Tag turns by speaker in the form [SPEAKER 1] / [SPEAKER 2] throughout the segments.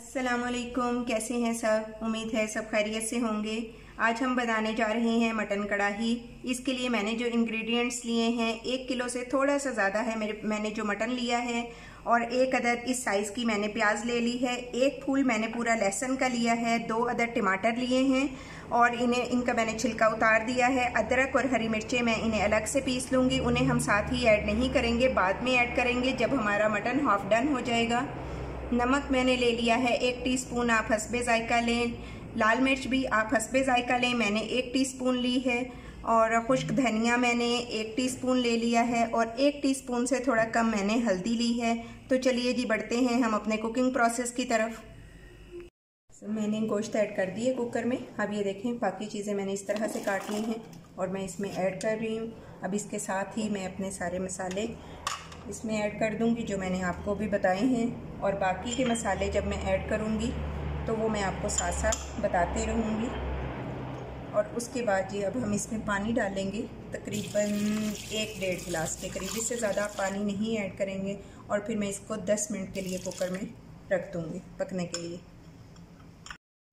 [SPEAKER 1] अस्सलामुअलैकुम, कैसे हैं सब। उम्मीद है सब खैरियत से होंगे। आज हम बनाने जा रहे हैं मटन कढ़ाई। इसके लिए मैंने जो इंग्रेडिएंट्स लिए हैं 1 किलो से थोड़ा सा ज़्यादा है मैंने जो मटन लिया है, और 1 अदद इस साइज़ की मैंने प्याज ले ली है। 1 फूल मैंने पूरा लहसुन का लिया है। 2 अदद टमाटर लिए हैं और इनका मैंने छिलका उतार दिया है। अदरक और हरी मिर्चें मैं इन्हें अलग से पीस लूँगी। उन्हें हम साथ ही ऐड नहीं करेंगे, बाद में ऐड करेंगे जब हमारा मटन हाफ डन हो जाएगा। नमक मैंने ले लिया है 1 टीस्पून, आप हस्बे जायका लें। लाल मिर्च भी आप हस्बे जायका लें, मैंने 1 टीस्पून ली है। और खुश्क धनिया मैंने 1 टीस्पून ले लिया है, और 1 टीस्पून से थोड़ा कम मैंने हल्दी ली है। तो चलिए जी, बढ़ते हैं हम अपने कुकिंग प्रोसेस की तरफ। मैंने गोश्त ऐड कर दिए कुकर में। अब ये देखें, बाकी चीज़ें मैंने इस तरह से काट ली हैं और मैं इसमें ऐड कर रही हूँ। अब इसके साथ ही मैं अपने सारे मसाले इसमें ऐड कर दूंगी जो मैंने आपको भी बताए हैं, और बाकी के मसाले जब मैं ऐड करूंगी तो वो मैं आपको साथ साथ बताते रहूंगी। और उसके बाद जी अब हम इसमें पानी डालेंगे, तकरीबन 1-1.5 गिलास के करीब। इससे ज़्यादा पानी नहीं ऐड करेंगे। और फिर मैं इसको 10 मिनट के लिए कुकर में रख दूँगी पकने के लिए।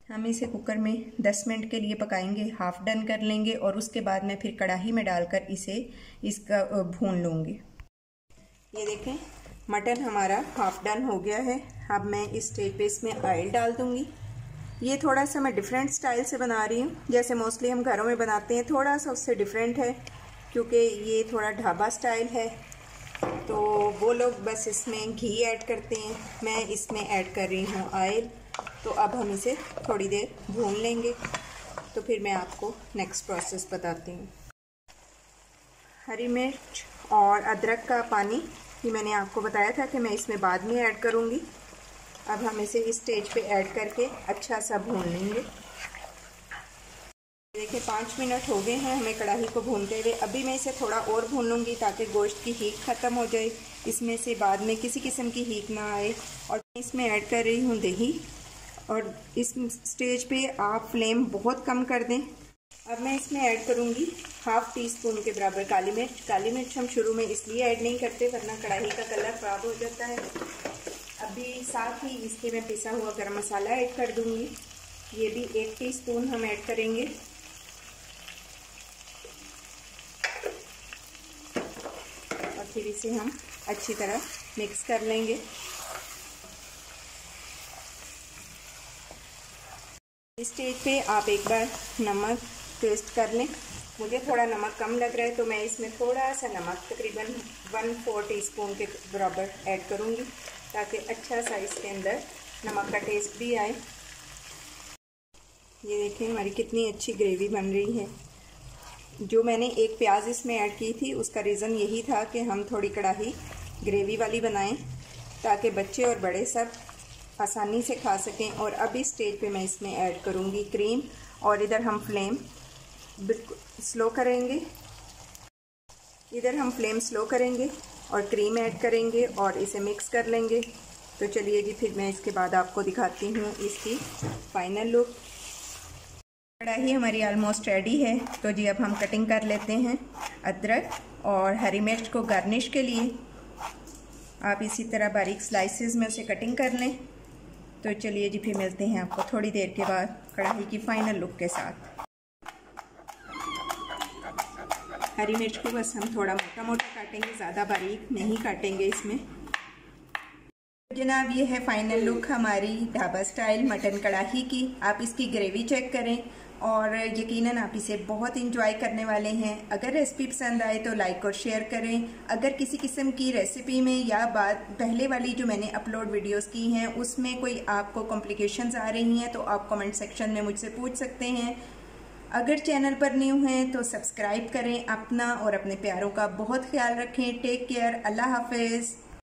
[SPEAKER 1] हम इसे कुकर में 10 मिनट के लिए पकाएंगे, हाफ डन कर लेंगे, और उसके बाद मैं फिर कढ़ाई में डालकर इसका भून लूँगी। ये देखें, मटन हमारा हाफ डन हो गया है। अब मैं इस स्टेज पे इसमें ऑयल डाल दूंगी। ये थोड़ा सा मैं डिफरेंट स्टाइल से बना रही हूँ, जैसे मोस्टली हम घरों में बनाते हैं। थोड़ा सा उससे डिफरेंट है क्योंकि ये थोड़ा ढाबा स्टाइल है, तो वो लोग बस इसमें घी ऐड करते हैं। मैं इसमें ऐड कर रही हूँ ऑयल। तो अब हम इसे थोड़ी देर भून लेंगे, तो फिर मैं आपको नेक्स्ट प्रोसेस बताती हूँ। हरी मिर्च और अदरक का पानी ये मैंने आपको बताया था कि मैं इसमें बाद में ऐड करूँगी। अब हम इसे इस स्टेज पे ऐड करके अच्छा सा भून लेंगे। देखिए 5 मिनट हो गए हैं हमें कढ़ाई को भूनते हुए। अभी मैं इसे थोड़ा और भून लूँगी ताकि गोश्त की हीट ख़त्म हो जाए, इसमें से बाद में किसी किस्म की हीट ना आए। और इसमें ऐड कर रही हूँ दही, और इस स्टेज पे आप फ्लेम बहुत कम कर दें। अब मैं इसमें ऐड करूँगी हाफ टीस्पून के बराबर काली मिर्च। काली मिर्च हम शुरू में इसलिए ऐड नहीं करते वरना कढ़ाई का कलर ख़राब हो जाता है। अभी साथ ही इसके मैं पिसा हुआ गरम मसाला ऐड कर दूँगी। ये भी 1 टीस्पून हम ऐड करेंगे। और फिर इसे हम अच्छी तरह मिक्स कर लेंगे। इस स्टेज पे आप एक बार नमक टेस्ट कर लें। मुझे थोड़ा नमक कम लग रहा है तो मैं इसमें थोड़ा सा नमक तकरीबन 1/4 टीस्पून के बराबर ऐड करूँगी, ताकि अच्छा सा इसके अंदर नमक का टेस्ट भी आए। ये देखें हमारी कितनी अच्छी ग्रेवी बन रही है। जो मैंने एक प्याज इसमें ऐड की थी उसका रीज़न यही था कि हम थोड़ी कढ़ाई ग्रेवी वाली बनाएं ताकि बच्चे और बड़े सब आसानी से खा सकें। और अब इस स्टेज पे मैं इसमें ऐड करूँगी क्रीम, और इधर हम फ्लेम बिल्कुल स्लो करेंगे। इधर हम फ्लेम स्लो करेंगे और क्रीम ऐड करेंगे और इसे मिक्स कर लेंगे। तो चलिए जी, फिर मैं इसके बाद आपको दिखाती हूँ इसकी फाइनल लुक। कढ़ाई हमारी ऑलमोस्ट रेडी है। तो जी अब हम कटिंग कर लेते हैं अदरक और हरी मिर्च को गार्निश के लिए। आप इसी तरह बारीक स्लाइसेस में उसे कटिंग कर लें। तो चलिए जी, फिर मिलते हैं आपको थोड़ी देर के बाद कढ़ाई की फाइनल लुक के साथ। हरी मिर्च को बस हम थोड़ा मोटा मोटा काटेंगे, ज़्यादा बारीक नहीं काटेंगे इसमें। जनाब ये है फाइनल लुक हमारी ढाबा स्टाइल मटन कढ़ाई की। आप इसकी ग्रेवी चेक करें और यकीनन आप इसे बहुत इंजॉय करने वाले हैं। अगर रेसिपी पसंद आए तो लाइक और शेयर करें। अगर किसी किस्म की रेसिपी में या बात पहले वाली जो मैंने अपलोड वीडियोस की हैं उसमें कोई आपको कॉम्प्लिकेशंस आ रही हैं तो आप कमेंट सेक्शन में मुझसे पूछ सकते हैं। अगर चैनल पर न्यू हैं तो सब्सक्राइब करें। अपना और अपने प्यारों का बहुत ख्याल रखें। Take care. अल्लाह हाफिज़।